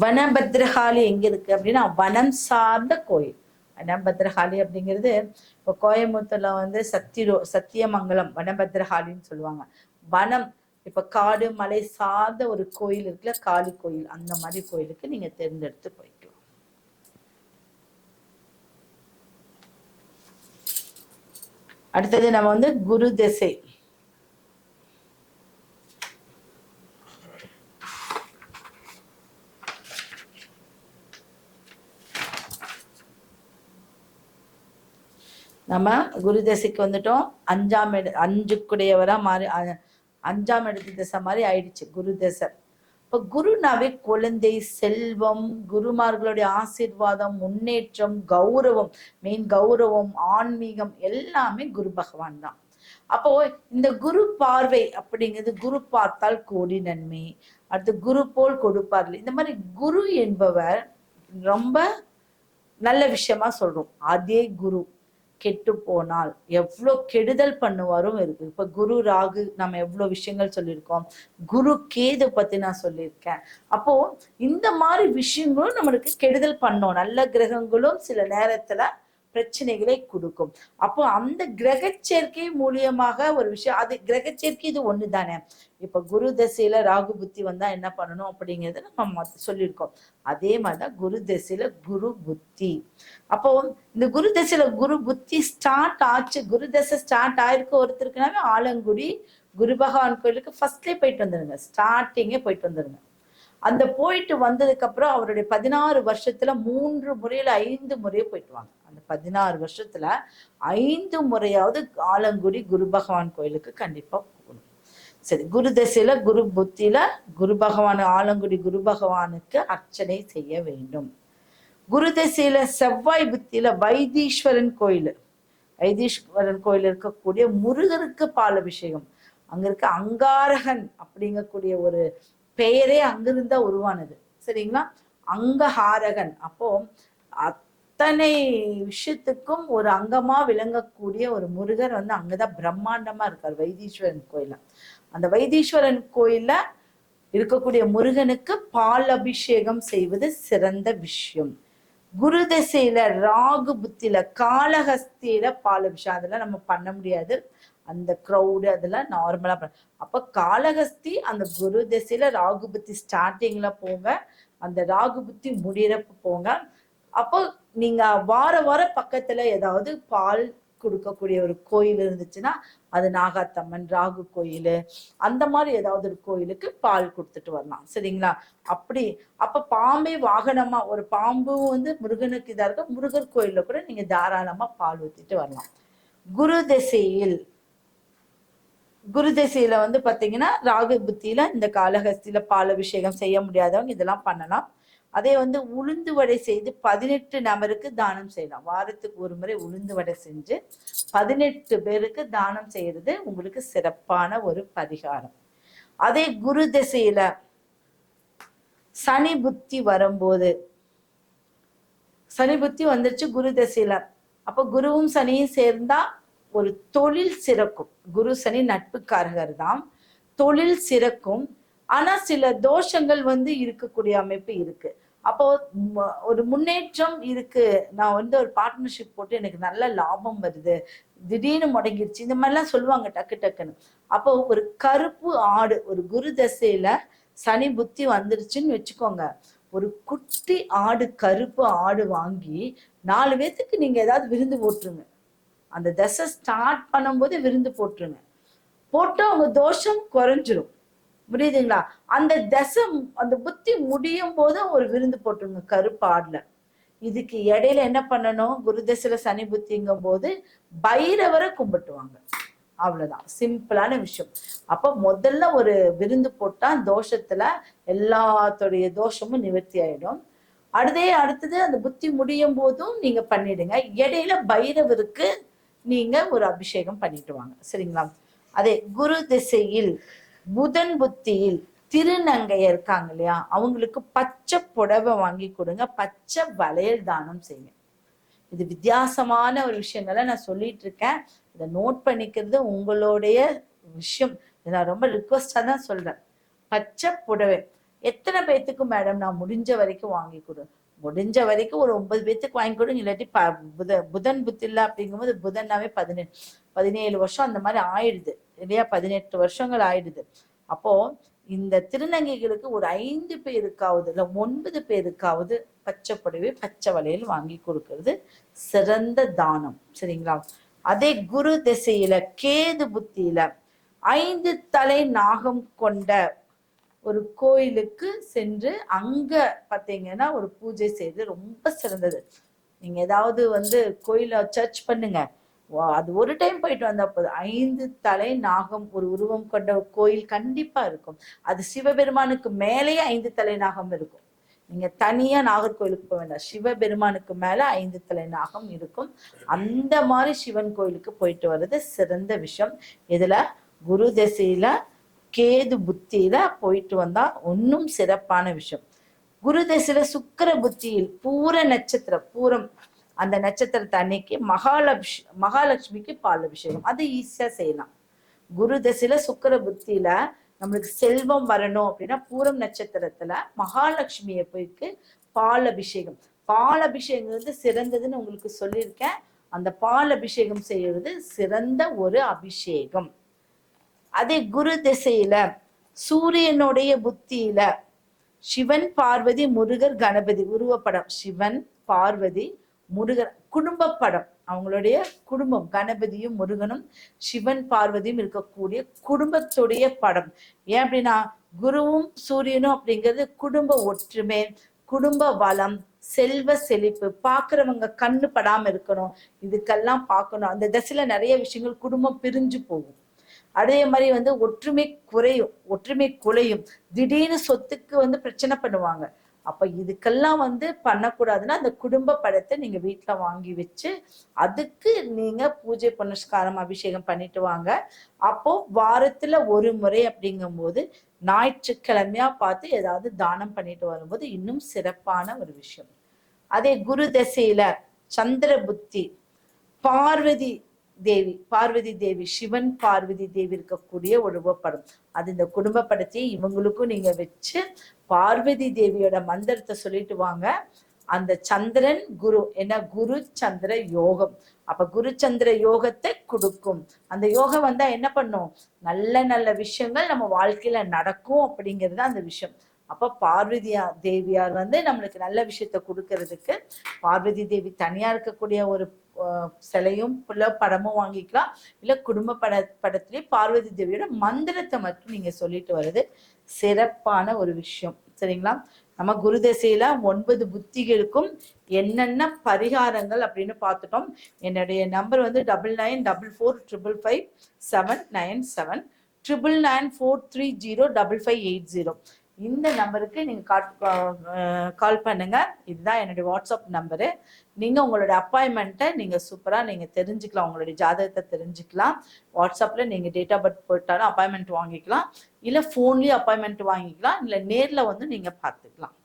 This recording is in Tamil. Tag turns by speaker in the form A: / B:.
A: வனபத்ரகாளி எங்க இருக்கு அப்படின்னா வனம் சார்ந்த கோயில். வனபத்ரகாளி அப்படிங்கிறது இப்போ கோயம்புத்தூர்ல வந்து சத்தியமங்கலம் வனபத்ரகாளின்னு சொல்லுவாங்க. வனம் இப்ப காடு மலை சார்ந்த ஒரு கோயில் இருக்குல்ல, காளி கோயில், அந்த மாதிரி கோயிலுக்கு நீங்க தேர்ந்தெடுத்து போய்க்கலாம். அடுத்தது நம்ம வந்து குரு திசை. நம்ம குரு தசைக்கு வந்துட்டோம். 5 மாறி 5ஆம் இடத்து திசை மாதிரி ஆயிடுச்சு குரு தசை. இப்ப குருனாவே குழந்தை, செல்வம், குருமார்களுடைய ஆசீர்வாதம், முன்னேற்றம், கௌரவம், மெயின் கௌரவம், ஆன்மீகம் எல்லாமே குரு பகவான் தான். அப்போ இந்த குரு பார்வை அப்படிங்கிறது, குரு பார்த்தால் கோடி நன்மை, அடுத்து குரு போல் கொடுப்பார்கள். இந்த மாதிரி குரு என்பவர் ரொம்ப நல்ல விஷயமா சொல்றோம். அதே குரு கெட்டு போனால் எவ்வளோ கெடுதல் பண்ணுவாரும் இருக்கு. இப்ப குரு ராகு நம்ம எவ்வளவு விஷயங்கள் சொல்லியிருக்கோம். குரு கேது பத்தி நான் சொல்லியிருக்கேன். அப்போ இந்த மாதிரி விஷயங்களும் நம்மளுக்கு கெடுதல் பண்ணோம். நல்ல கிரகங்களும் சில நேரத்துல பிரச்சனைகளை கொடுக்கும். அப்போ அந்த கிரக சேர்க்கை மூலியமாக ஒரு விஷயம், அது கிரக சேர்க்கை இது ஒண்ணு தானே. இப்ப குரு தசையில ராகு புத்தி வந்தா என்ன பண்ணணும் அப்படிங்கறத நம்ம சொல்லியிருக்கோம். அதே மாதிரிதான் குரு தசையில குரு புத்தி. அப்போ இந்த குரு தசையில குரு புத்தி ஸ்டார்ட் ஆச்சு, குரு தசை ஸ்டார்ட் ஆயிருக்கு ஒருத்தருக்குனாவே ஆலங்குடி குரு பகவான் கோயிலுக்கு ஃபர்ஸ்ட்லயே போயிட்டு வந்துருங்க, ஸ்டார்டிங்கே போயிட்டு வந்துருங்க. அந்த போயிட்டு வந்ததுக்கு அப்புறம் அவருடைய 16 வருஷத்துல 3 முறையில 5 முறையே போயிட்டு வாங்க. அந்த 16 வருஷத்துல 5 முறையாவது ஆலங்குடி குரு பகவான் கோயிலுக்கு கண்டிப்பா போகணும். சரி, குரு தசையில குரு புத்தியில குரு பகவான், ஆலங்குடி குரு பகவானுக்கு அர்ச்சனை செய்ய வேண்டும். குரு தசையில செவ்வாய் புத்தியில வைத்தீஸ்வரன் கோயில், வைத்தீஸ்வரன் கோயில் இருக்கக்கூடிய முருகருக்கு பால் அபிஷேகம். அங்க இருக்க அங்காரகன் அப்படிங்கக்கூடிய ஒரு பெயரே அங்கிருந்தா உருவானது. சரிங்களா, அங்கஹாரகன். அப்போ அத்தனை விஷயத்துக்கும் ஒரு அங்கமா விளங்கக்கூடிய ஒரு முருகர் வந்து அங்கதான் பிரம்மாண்டமா இருக்கார் வைத்தீஸ்வரன் கோயில. அந்த வைத்தீஸ்வரன் கோயில்ல இருக்கக்கூடிய முருகனுக்கு பால் அபிஷேகம் செய்வது சிறந்த விஷயம். குரு தசையில ராகு புத்தியில காளஹஸ்தியில பால் அபிஷேகம் அதெல்லாம் நம்ம பண்ண முடியாது, அந்த க்ரௌடு அதெல்லாம் நார்மலா. அப்ப காளஹஸ்தி அந்த குரு தசையில ராகு புத்தி ஸ்டார்டிங்ல போங்க, அந்த ராகு புத்தி முடியறப்ப போங்க. அப்போ நீங்க வார வாரம் பக்கத்துல ஏதாவது பால் கொடுக்கக்கூடிய ஒரு கோயில் இருந்துச்சுன்னா அது நாகாத்தம்மன், ராகு கோயில், அந்த மாதிரி ஏதாவது ஒரு கோயிலுக்கு பால் கொடுத்துட்டு வரலாம். சரிங்களா, அப்படி அப்ப பாம்பே வாகனமா, ஒரு பாம்பு வந்து முருகனுக்கு இதா இருக்க, முருகர் கோயில்ல கூட நீங்க தாராளமா பால் ஊத்திட்டு வரலாம். குரு திசையில வந்து பாத்தீங்கன்னா ராகு புத்தியில இந்த காளஹஸ்தியில பால் அபிஷேகம் செய்ய முடியாதவங்க இதெல்லாம் பண்ணலாம். அதே வந்து உளுந்து வடை செய்து 18 நபருக்கு தானம் செய்யலாம். வாரத்துக்கு ஒரு முறை உளுந்து வடை செஞ்சு 18 பேருக்கு தானம் செய்யறது உங்களுக்கு சிறப்பான ஒரு பரிகாரம். அதே குரு திசையில சனி புத்தி வரும்போது, சனி புத்தி வந்துருச்சு குரு திசையில, அப்ப குருவும் சனியும் சேர்ந்தா ஒரு தொழில் சிறக்கும். குரு சனி நட்புக்காரகர் தான், தொழில் சிறக்கும். ஆனா சில தோஷங்கள் வந்து இருக்கக்கூடிய அமைப்பு இருக்கு. அப்போ ஒரு முன்னேற்றம் இருக்கு, நான் வந்து ஒரு பார்ட்னர்ஷிப் போட்டு எனக்கு நல்ல லாபம் வருது, திடீர்னு முடங்கிருச்சு, இந்த மாதிரிலாம் சொல்லுவாங்க டக்கு டக்குன்னு. அப்போ ஒரு கருப்பு ஆடு, ஒரு குரு தசையில சனி புத்தி வந்துருச்சுன்னு வச்சுக்கோங்க, ஒரு குட்டி ஆடு, கருப்பு ஆடு வாங்கி 4 பேத்துக்கு நீங்க ஏதாவது விருந்து போட்டுருங்க. அந்த தசை ஸ்டார்ட் பண்ணும்போது விருந்து போட்டுருங்க, போட்டு அவங்க தோஷம் குறைஞ்சிரும். புரியுதுங்களா, அந்த தசை அந்த புத்தி முடியும் போது ஒரு விருந்து போட்டுருங்க கருப்பு ஆடுல. இதுக்கு இடையில என்ன பண்ணணும், குரு தசையில சனி புத்திங்கும் போது பைரவரை கும்பிட்டுவாங்க. அவ்வளவுதான், சிம்பிளான விஷயம். அப்ப முதல்ல ஒரு விருந்து போட்டா தோஷத்துல எல்லாத்துடைய தோஷமும் நிவர்த்தி ஆயிடும். அடுத்தது அந்த புத்தி முடியும் போதும் நீங்க பண்ணிடுங்க. இடையில பைரவருக்கு நீங்க ஒரு அபிஷேகம் பண்ணிட்டு வாங்க. சரிங்களா, அதே குரு திசையில் புதன் புத்தியில் திருநங்கையர் இருக்காங்க இல்லையா, அவங்களுக்கு பச்சை புடவை வாங்கி கொடுங்க, பச்சை வளையல் தானம் செய்யுங்க. இது வித்தியாசமான ஒரு விஷயங்களை நான் சொல்லிட்டு இருக்கேன், இதை நோட் பண்ணிக்கிறது உங்களுடைய விஷயம். நான் ரொம்ப ரிக்வஸ்டா தான் சொல்றேன். பச்சை புடவை எத்தனை பேத்துக்கு மேடம் நான் முடிஞ்ச வரைக்கும் வாங்கி கொடு, முடிஞ்ச வரைக்கும் ஒரு 9 பேத்துக்கு வாங்கி கொடுங்க. இல்லாட்டி புதன் புத்தி இல்லை அப்படிங்கும்போது புதன்னாவே 17 வருஷம் அந்த மாதிரி ஆயிடுது இல்லையா, 18 வருஷங்கள் ஆயிடுது. அப்போ இந்த திருநங்கைகளுக்கு ஒரு 5 பேருக்காவது இல்ல 9 பேருக்காவது பச்சை புடவை பச்சை வளையல் வாங்கி கொடுக்கறது சிறந்த தானம். சரிங்களா? அதே குரு திசையில கேது புத்தியில 5 தலை நாகம் கொண்ட ஒரு கோயிலுக்கு சென்று அங்க பாத்தீங்கன்னா ஒரு பூஜை செய்து ரொம்ப சிறந்தது. நீங்க ஏதாவது கோயில சர்ச் பண்ணுங்க, அது ஒரு டைம் போயிட்டு வந்தா போதும். 5 தலை நாகம் ஒரு உருவம் கொண்ட கோயில் கண்டிப்பா இருக்கும். அது சிவபெருமானுக்கு மேலேயே 5 தலை நாகம் இருக்கும். நீங்க தனியா நாகர்கோயிலுக்கு போக வேண்டாம், சிவபெருமானுக்கு மேல 5 தலை நாகம் இருக்கும். அந்த மாதிரி சிவன் கோயிலுக்கு போயிட்டு வர்றது சிறந்த விஷயம். இதுல குரு திசையில கேது புத்தியில போயிட்டு வந்தா இன்னும் சிறப்பான விஷயம். குரு திசையில சுக்கிர புத்தியில் பூர நட்சத்திரம், பூரம் அந்த நட்சத்திரத்தை அன்னைக்கு மகாலட்சுமிக்கு பால் அபிஷேகம், அது ஈஸியா செய்யலாம். குரு திசையில சுக்கிர புத்தியில நம்மளுக்கு செல்வம் வரணும் அப்படின்னா பூரம் நட்சத்திரத்துல மகாலட்சுமியை போய்க்கு பால் அபிஷேகம். பால் அபிஷேகம் சிறந்ததுன்னு உங்களுக்கு சொல்லியிருக்கேன். அந்த பால் அபிஷேகம் செய்யறது சிறந்த ஒரு அபிஷேகம். அதே குரு திசையில சூரியனுடைய புத்தியில சிவன் பார்வதி முருகர் கணபதி உருவப்படம், சிவன் பார்வதி முருகர் குடும்ப படம், அவங்களுடைய குடும்பம் கணபதியும் முருகனும் சிவன் பார்வதியும் இருக்கக்கூடிய குடும்பத்துடைய படம். ஏன் அப்படின்னா குருவும் சூரியனும் அப்படிங்கிறது குடும்ப ஒற்றுமை, குடும்ப வளம், செல்வ செழிப்பு, பாக்குறவங்க கண்ணு படாம இருக்கணும், இதுக்கெல்லாம் பார்க்கணும். அந்த திசையில நிறைய விஷயங்கள் குடும்பம் பிரிஞ்சு போகும். அதே மாதிரி ஒற்றுமை குலையும், திடீர்னு சொத்துக்கு பிரச்சனை பண்ணுவாங்க. அப்ப இதுக்கெல்லாம் பண்ணக்கூடாதுன்னா அந்த குடும்ப படத்தை நீங்க வீட்டுல வாங்கி வச்சு அதுக்கு நீங்க பூஜை புனஸ்காரம் அபிஷேகம் பண்ணிட்டு வாங்க. அப்போ வாரத்துல ஒரு முறை அப்படிங்கும் போது ஞாயிற்றுக்கிழமையா பார்த்து ஏதாவது தானம் பண்ணிட்டு வரும்போது இன்னும் சிறப்பான ஒரு விஷயம். அதே குரு திசையில சந்திர புத்தி பார்வதி தேவி சிவன் பார்வதி தேவி இருக்கக்கூடிய ஒரு படம், அது இந்த குடும்ப படத்தை இவங்களுக்கும் நீங்க வச்சு பார்வதி தேவியோட மந்திரத்தை சொல்லிட்டு வாங்க. அந்த சந்திரன் குரு என்ன, குரு சந்திர யோகம். அப்ப குரு சந்திர யோகத்தை கொடுக்கும். அந்த யோகம் வந்தா என்ன பண்ணும், நல்ல நல்ல விஷயங்கள் நம்ம வாழ்க்கையில நடக்கும் அப்படிங்கிறது அந்த விஷயம். அப்ப பார்வதி தேவியார் நம்மளுக்கு நல்ல விஷயத்த கொடுக்கறதுக்கு பார்வதி தேவி தனியா இருக்கக்கூடிய ஒரு சிலையும் படமும் வாங்கிக்கலாம். இல்ல குடும்ப படத்திலேயே பார்வதி தேவியோட மந்திரத்தை மட்டும் நீங்க சொல்லிட்டு வர்றது சிறப்பான ஒரு விஷயம். சரிங்களா? நம்ம குரு திசையில 9 புத்திகளுக்கும் என்னென்ன பரிகாரங்கள் அப்படின்னு பார்த்துட்டோம். என்னுடைய நம்பர் 9944555797 9994305580. இந்த நம்பருக்கு நீங்க கால் பண்ணுங்க. இதுதான் என்னுடைய வாட்ஸ்அப் நம்பரு. நீங்க உங்களோட அப்பாயின்மெண்ட்டை நீங்க சூப்பரா நீங்க தெரிஞ்சுக்கலாம், உங்களுடைய ஜாதகத்தை தெரிஞ்சுக்கலாம். வாட்ஸ்அப்ல நீங்க டேட் ஆஃப் பர்த் போட்டாலும் அப்பாயின்மெண்ட் வாங்கிக்கலாம், இல்ல போன்லயே அப்பாயின்மெண்ட் வாங்கிக்கலாம், இல்ல நேர்ல நீங்க பார்த்துக்கலாம்.